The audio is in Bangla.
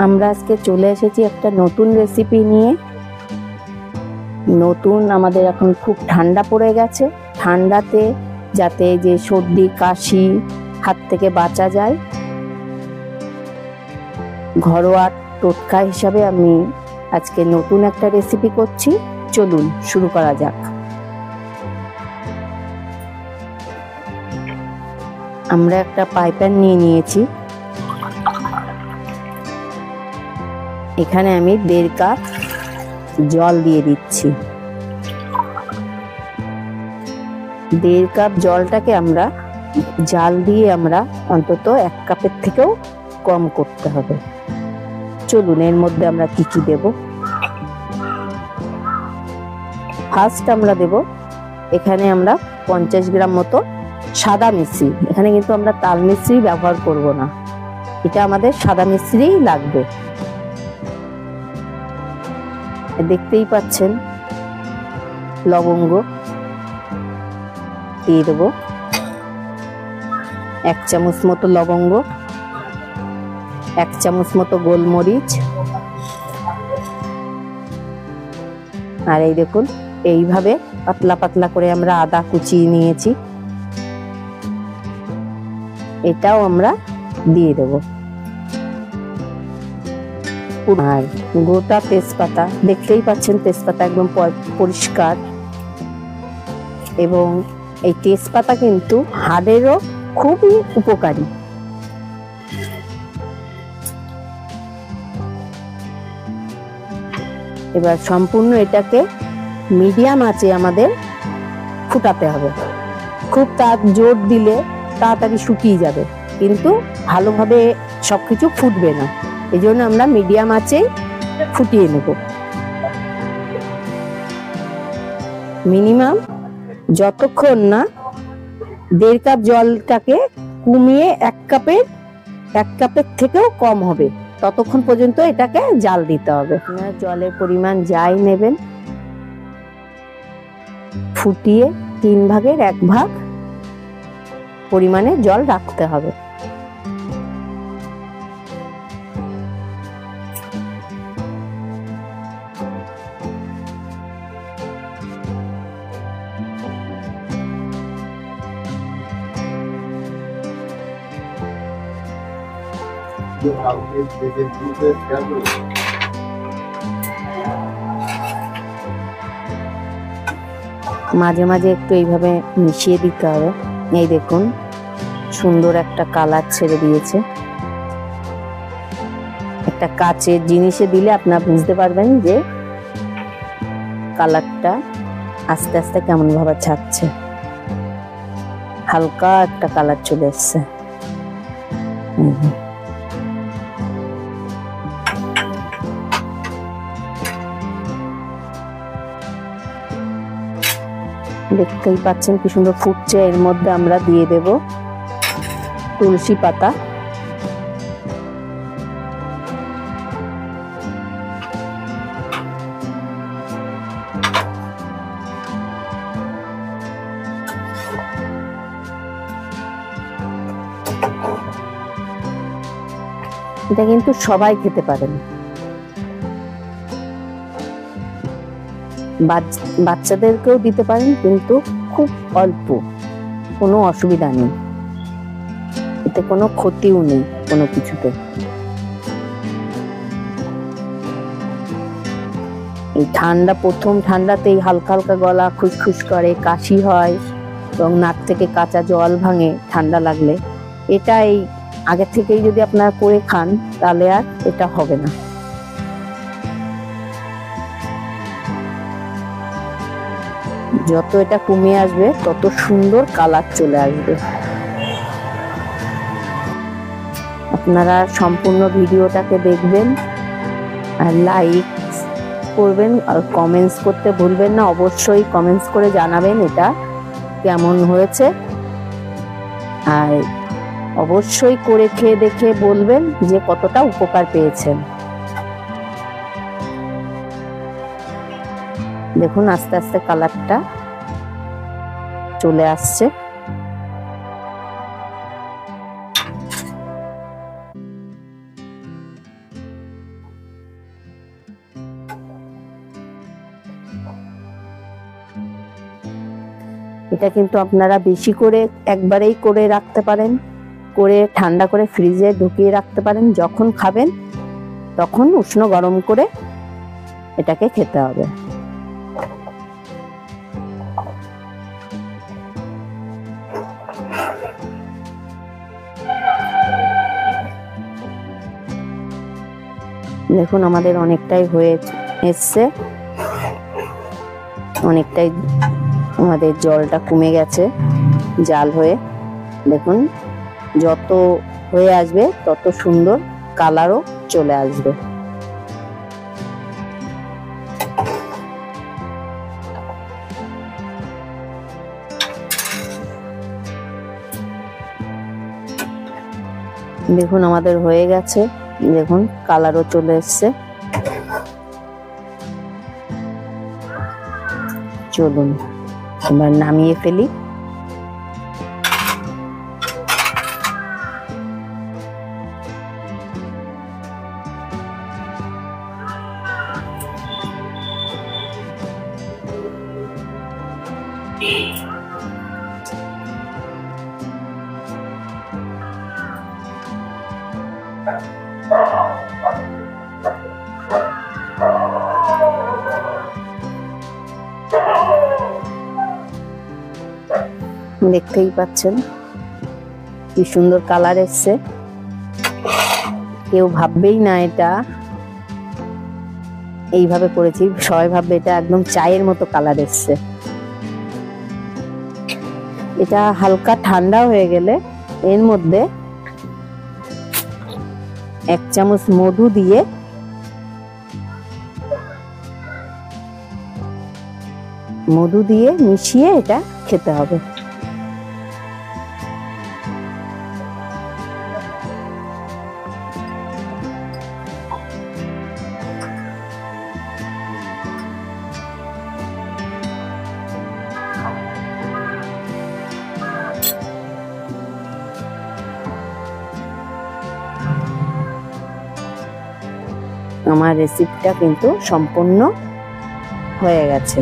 আমরা আজকে চলে এসেছি একটা নতুন রেসিপি নিয়ে। নতুন, আমাদের এখন খুব ঠান্ডা পড়ে গেছে। ঠান্ডাতে যাতে যে সর্দি কাশি হাত থেকে বাঁচা যায়, ঘরোয়া টোটকা হিসাবে আমি আজকে নতুন একটা রেসিপি করছি। চলুন শুরু করা যাক। আমরা একটা ফ্রাই প্যান নিয়ে নিয়েছি। এখানে আমি 1.5 কাপ জল দিয়ে দিচ্ছি। 1.5 কাপ জলটাকে আমরা জাল দিয়ে আমরা অন্তত 1 কাপের থেকেও কম করতে হবে। চলুন এর মধ্যে আমরা কি কি দেব। ফার্স্ট আমরা দেব, এখানে আমরা 50 গ্রাম মতো সাদা মিশ্রি। এখানে কিন্তু আমরা তাল মিশ্রি ব্যবহার করব না, এটা আমাদের সাদা মিশ্রিই লাগবে। দেখতেই পাচ্ছেন লবঙ্গ দিয়ে দেবো, 1 চামচ মতো লবঙ্গ, 1 চামচ মতো গোলমরিচ, আর এই দেখুন এইভাবে পাতলা পাতলা করে আমরা আদা কুচিয়ে নিয়েছি, এটাও আমরা দিয়ে দেবো। আর গোটা তেজপাতা, দেখতেই পাচ্ছেন তেজপাতা একদম পরিষ্কার, এবং এই তেজপাতা কিন্তু হাড়েরও খুবই উপকারী। এবার সম্পূর্ণ এটাকে মিডিয়াম আঁচে আমাদের ফুটাতে হবে। খুব জোর দিলে তাড়াতাড়ি শুকিয়ে যাবে, কিন্তু ভালোভাবে সবকিছু ফুটবে না। এই জন্য আমরা মিডিয়াম আঁচে ফুটিয়ে নেব। মিনিমাম যতক্ষণ না 1.5 কাপ জলটাকে কমিয়ে 1 কাপের থেকেও কম হবে, ততক্ষণ পর্যন্ত এটাকে জাল দিতে হবে। আপনারা জলের পরিমাণ যাই নেবেন, ফুটিয়ে 3 ভাগের 1 ভাগ পরিমাণে জল রাখতে হবে। মাঝে মাঝে একটু এইভাবে মিশিয়ে দিতে হবে। এই দেখুন সুন্দর একটা কালার ছেড়ে দিয়েছে। একটা কাচের জিনিসে দিলে আপনারা বুঝতে পারবেন যে কালারটা আস্তে আস্তে কেমন ভাবে ছাড়ছে। হালকা একটা কালার চলে এসছে। দেখতেই পাচ্ছেন কি সুন্দর ফুটছে। এর মধ্যে আমরা দিয়ে দেব তুলসী পাতা, এটা কিন্তু সবাই খেতে পারেন, বাচ্চাদেরকেও দিতে পারেন, কিন্তু খুব অল্প, কোনো অসুবিধা নেই, এতে কোনো ক্ষতিও নেই কোনো কিছুতে। এই প্রথম ঠান্ডাতেই হালকা হালকা গলা খুসখুস করে, কাশি হয় এবং নাক থেকে কাঁচা জল ভাঙে ঠান্ডা লাগলে। এটা এই আগে থেকেই যদি আপনারা করে খান তাহলে আর এটা হবে না। যত এটা কমে আসবে তত সুন্দর কালার চলে আসবে। আপনারা সম্পূর্ণ ভিডিওটাকে দেখবেন আর লাইক করবেন আর কমেন্টস করতে ভুলবেন না। অবশ্যই কমেন্টস করে জানাবেন এটা কেমন হয়েছে, আর অবশ্যই করে খেয়ে দেখে বলবেন যে কতটা উপকার পেয়েছেন। দেখুন আস্তে আস্তে কালারটা চলে আসছে। এটা কিন্তু আপনারা বেশি করে একবারেই করে রাখতে পারেন, করে ঠান্ডা করে ফ্রিজে ঢুকিয়ে রাখতে পারেন। যখন খাবেন তখন উষ্ণ গরম করে এটাকে খেতে হবে। দেখুন আমাদের অনেকটাই হয়ে এসছে, অনেকটাই আমাদের জলটা কমে গেছে জাল হয়ে। দেখুন যত হয়ে আসবে তত সুন্দর কালারও চলে আসবে। দেখুন আমাদের হয়ে গেছে, দেখুন কালারও চলে এসছে। চলুন এবার নামিয়ে ফেলি। দেখতেই পাচ্ছেন কি সুন্দর কালার এসছে। কেউ ভাববেই না এটা এইভাবে করেছি, সবাই ভাববে এটা একদম চায়ের মতো কালার এসছে। এটা হালকা ঠান্ডা হয়ে গেলে এর মধ্যে 1 চামচ মধু দিয়ে মিশিয়ে এটা খেতে হবে। আমার রেসিপিটা কিন্তু সম্পূর্ণ হয়ে গেছে।